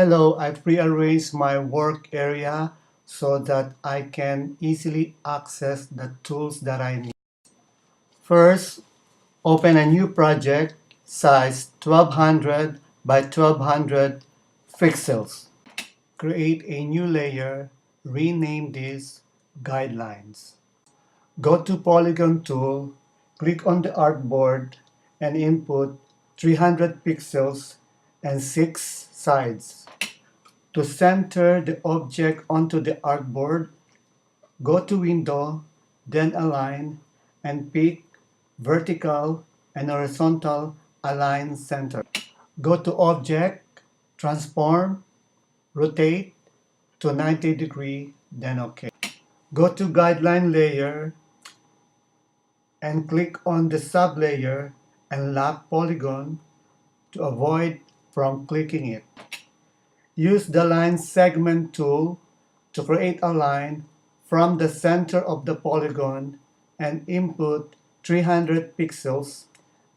Hello, I prearranged my work area so that I can easily access the tools that I need. First, open a new project, size 1200 by 1200 pixels. Create a new layer, rename this Guidelines. Go to Polygon tool, click on the artboard, and input 300 pixels and 6 sides. To center the object onto the artboard, go to Window, then Align, and pick Vertical and Horizontal Align Center. Go to Object, Transform, Rotate to 90 degree, then OK. Go to Guideline Layer and click on the sublayer and lock Polygon to avoid from clicking it. Use the Line Segment tool to create a line from the center of the polygon and input 300 pixels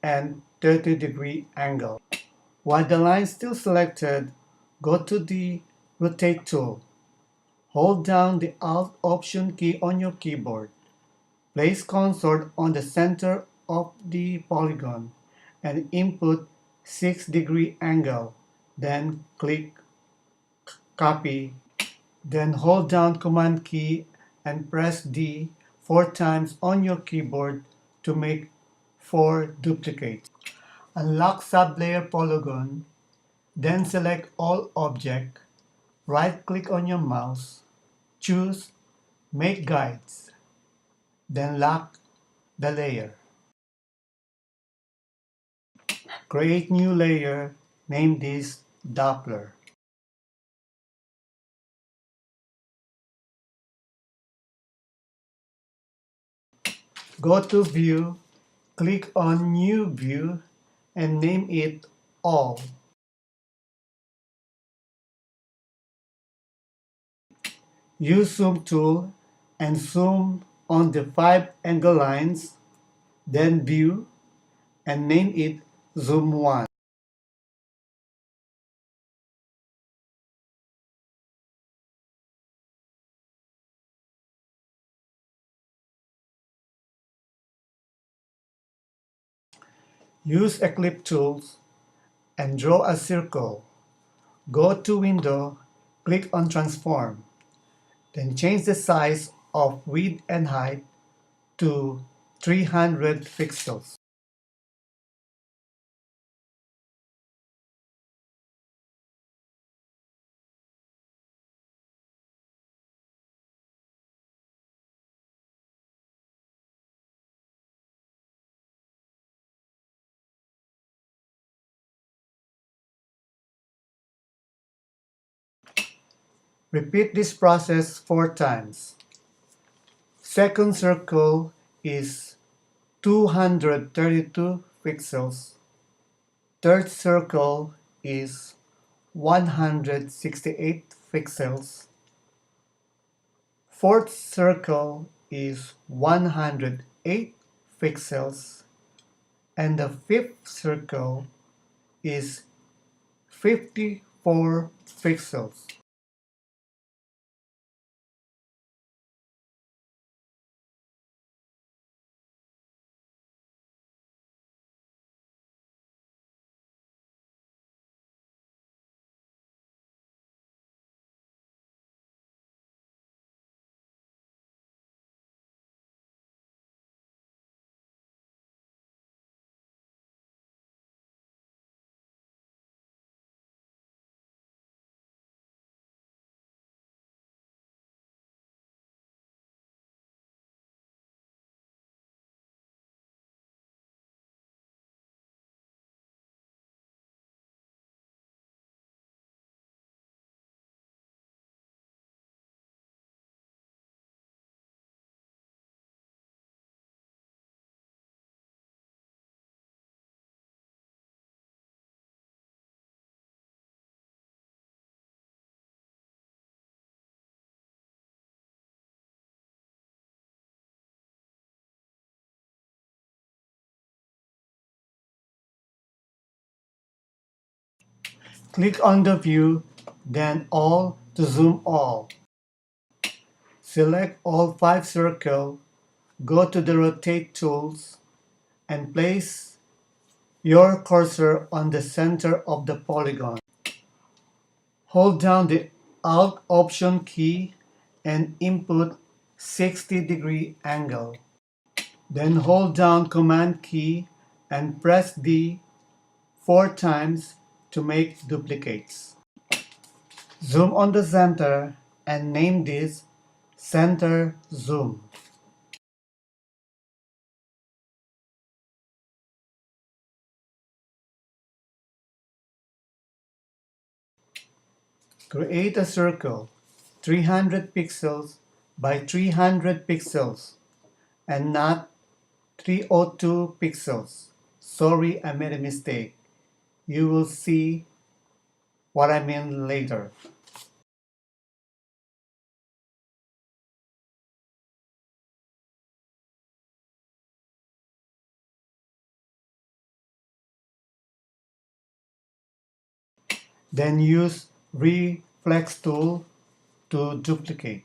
and 30-degree angle. While the line is still selected, go to the Rotate tool. Hold down the Alt Option key on your keyboard. Place consort on the center of the polygon and input 6-degree angle. Then click Copy. Then hold down Command key and press D 4 times on your keyboard to make 4 duplicates. Unlock sublayer polygon, then select all object, right-click on your mouse, choose Make Guides, then lock the layer. Create new layer, name this Doppler. Go to View, click on New View, and name it All. Use Zoom tool and zoom on the 5 angle lines, then View, and name it Zoom 1. Use Eclipse tools and draw a circle. Go to Window, click on Transform, then change the size of width and height to 300 pixels. Repeat this process 4 times. Second circle is 232 pixels. Third circle is 168 pixels. Fourth circle is 108 pixels. And the fifth circle is 54 pixels. Click on the view then all to zoom all. Select all 5 circles, go to the rotate tools, and place your cursor on the center of the polygon. Hold down the Alt Option key and input 60-degree angle. Then hold down Command key and press D 4 times to make duplicates. Zoom on the center and name this Center Zoom. Create a circle 300 pixels by 300 pixels and not 302 pixels. Sorry, I made a mistake. You will see what I mean later. Then use Reflex tool to duplicate.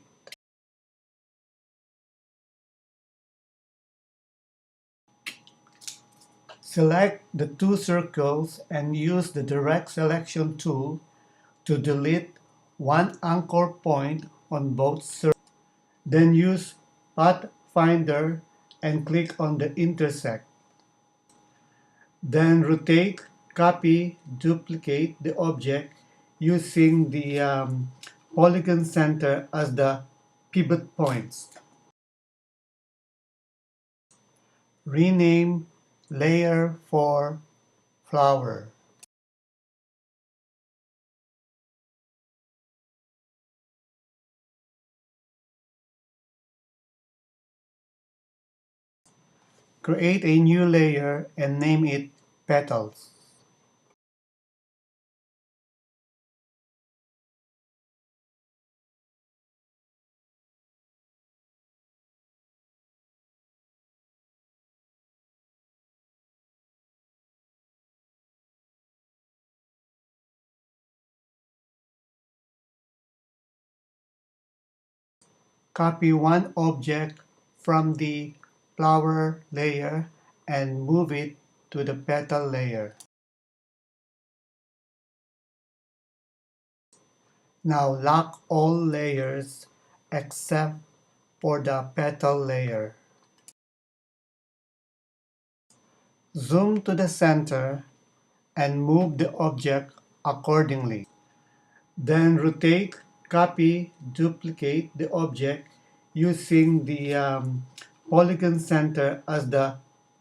Select the 2 circles and use the Direct Selection tool to delete one anchor point on both circles. Then use Pathfinder and click on the intersect. Then rotate, copy, duplicate the object using the polygon center as the pivot points. Rename layer for flower. Create a new layer and name it petals. Copy one object from the flower layer and move it to the petal layer. Now lock all layers except for the petal layer. Zoom to the center and move the object accordingly. Then rotate, copy, duplicate the object using the polygon center as the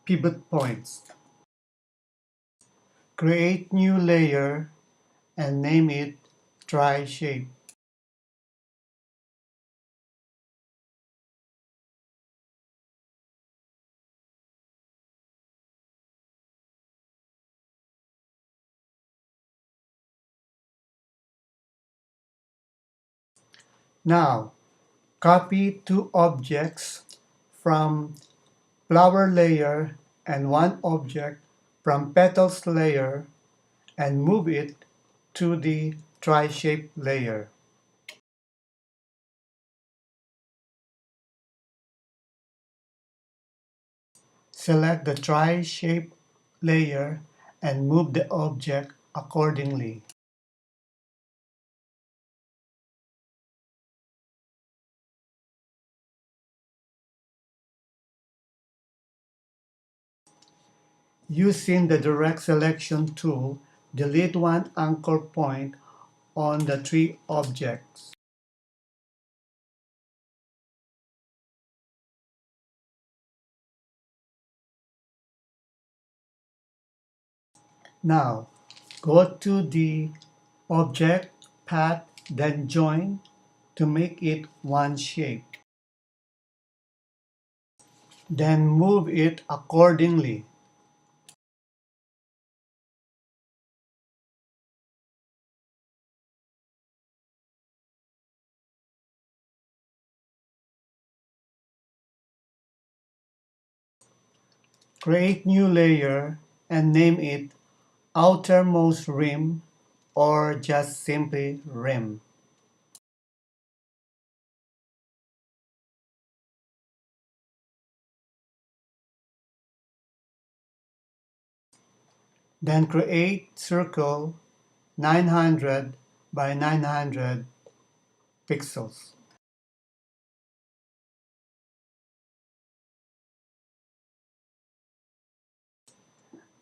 pivot points. Create new layer and name it Tri-Shape. Now, copy 2 objects from flower layer and 1 object from petals layer and move it to the Tri-Shape layer. Select the Tri-Shape layer and move the object accordingly. Using the Direct Selection tool, delete one anchor point on the 3 objects. Now, go to the object path, then join to make it one shape. Then move it accordingly. Create new layer and name it outermost rim or just simply rim. Then create circle 900 by 900 pixels.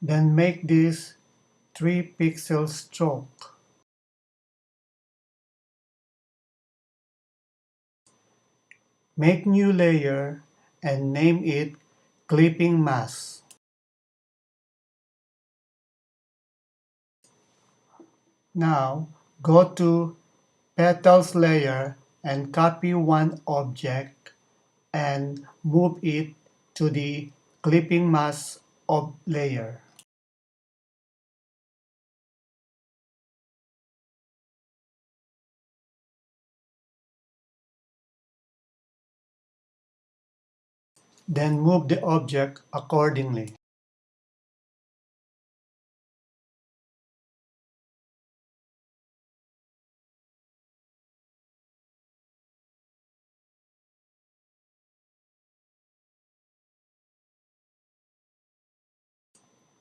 Then make this 3 pixel stroke. Make new layer and name it clipping mask. Now go to petals layer and copy one object and move it to the clipping mask of layer. Then move the object accordingly.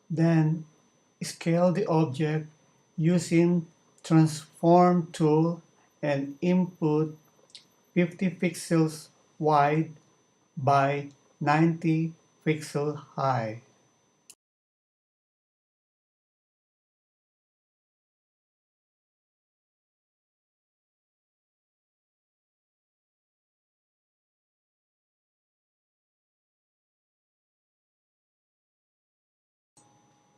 Then scale the object using transform tool and input 50 pixels wide by 90 pixel high.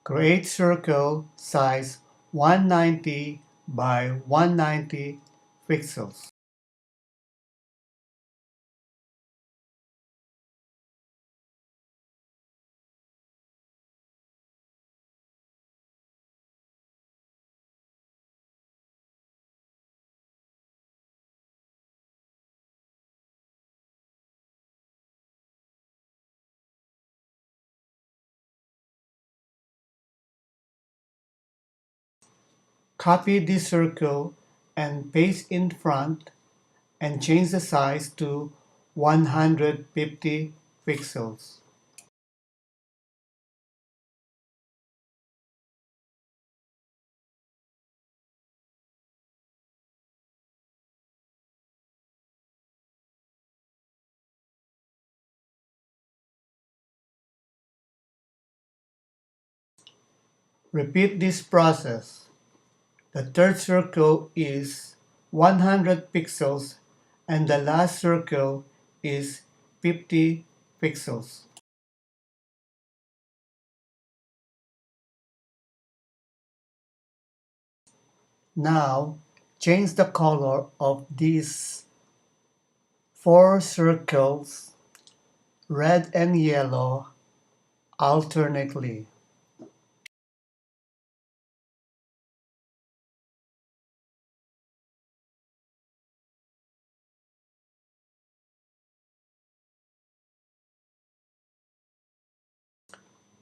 Create circle size 190 by 190 pixels. Copy this circle and paste in front and change the size to 150 pixels. Repeat this process. The third circle is 100 pixels and the last circle is 50 pixels. Now change the color of these four circles, red and yellow, alternately.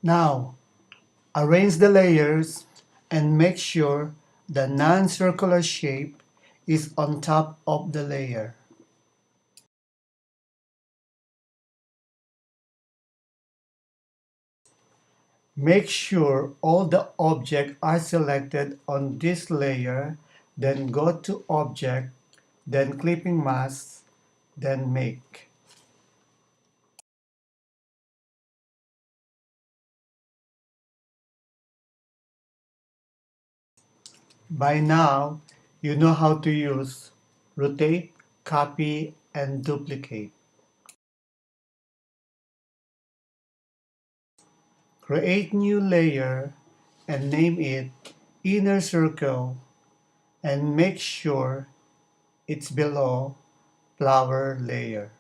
Now arrange the layers and make sure the non-circular shape is on top of the layer. Make sure all the objects are selected on this layer, then go to Object, then Clipping Mask, then Make. By now, you know how to use Rotate, Copy, and Duplicate. Create new layer and name it Inner Circle and make sure it's below Flower layer.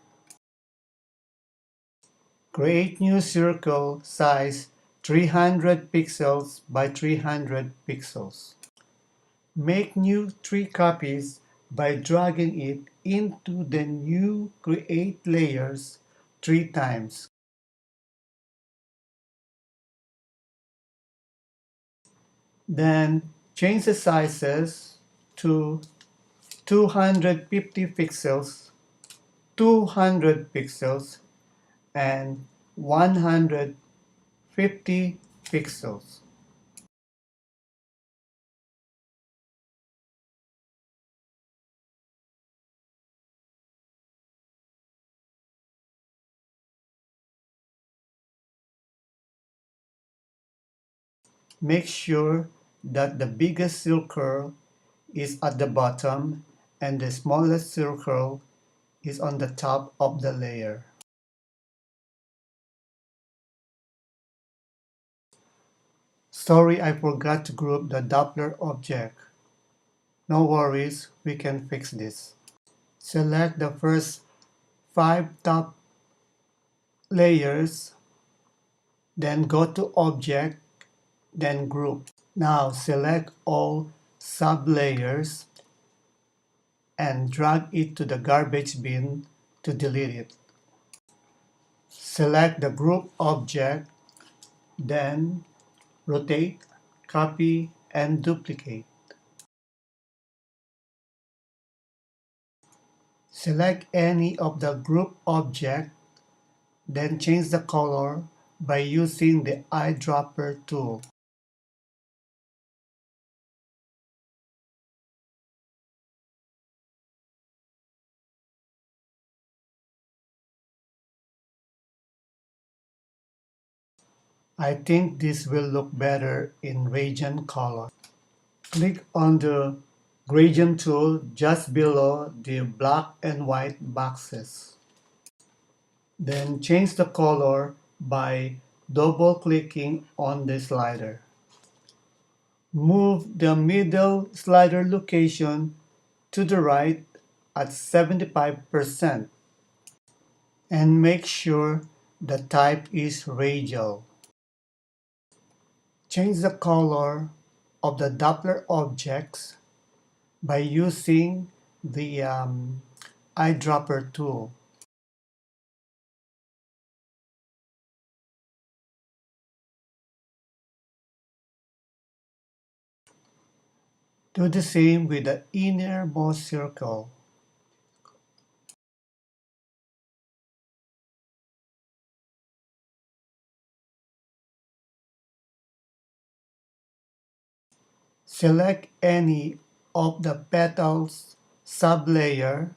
Create new circle size 300 pixels by 300 pixels. Make new 3 copies by dragging it into the new Create layers 3 times. Then Change the sizes to 250 pixels, 200 pixels, and 150 pixels. Make sure that the biggest circle is at the bottom and the smallest circle is on the top of the layer. Sorry, I forgot to group the Doppler object. No worries, we can fix this. Select the first 5 top layers, then go to Object, then Group. Now select all sub-layers and drag it to the garbage bin to delete it. Select the group object, then rotate, copy, and duplicate. Select any of the group object, then change the color by using the eyedropper tool. I think this will look better in gradient color. Click on the gradient tool just below the black and white boxes. Then change the color by double-clicking on the slider. Move the middle slider location to the right at 75% and make sure the type is radial. Change the color of the Doppler objects by using the eyedropper tool. Do the same with the innermost circle. Select any of the petals sublayer.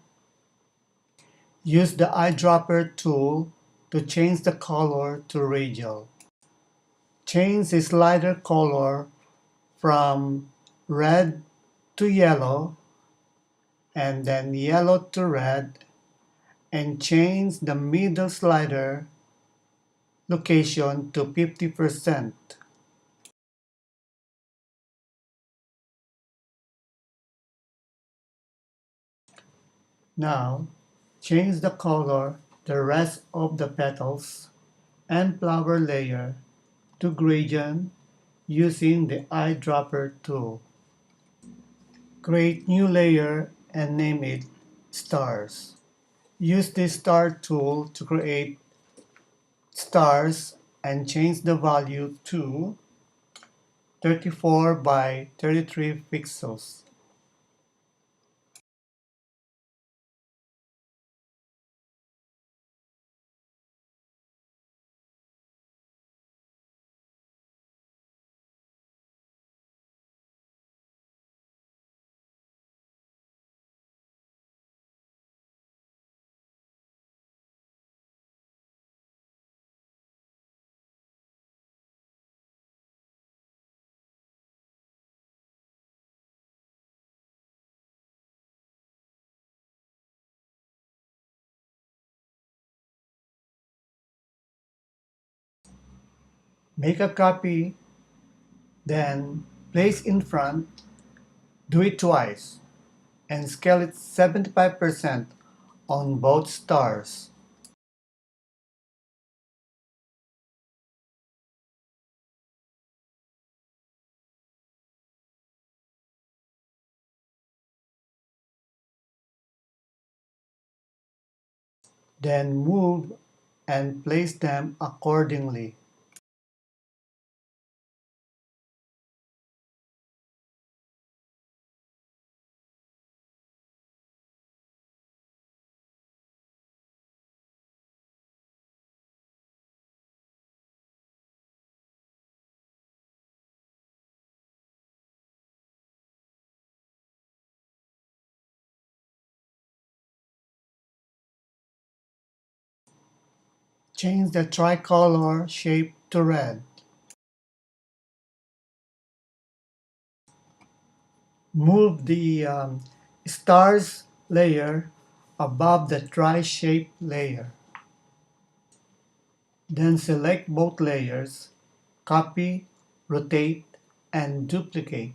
Use the eyedropper tool to change the color to radial. Change the slider color from red to yellow and then yellow to red and change the middle slider location to 50%. Now, change the color the rest of the petals and flower layer to gradient using the eyedropper tool. Create new layer and name it stars. Use the star tool to create stars and change the value to 34 by 33 pixels. Make a copy, then place in front, do it twice, and scale it 75% on both stars. Then move and place them accordingly. Change the tricolor shape to red. Move the stars layer above the tri-shape layer. Then select both layers, copy, rotate, and duplicate.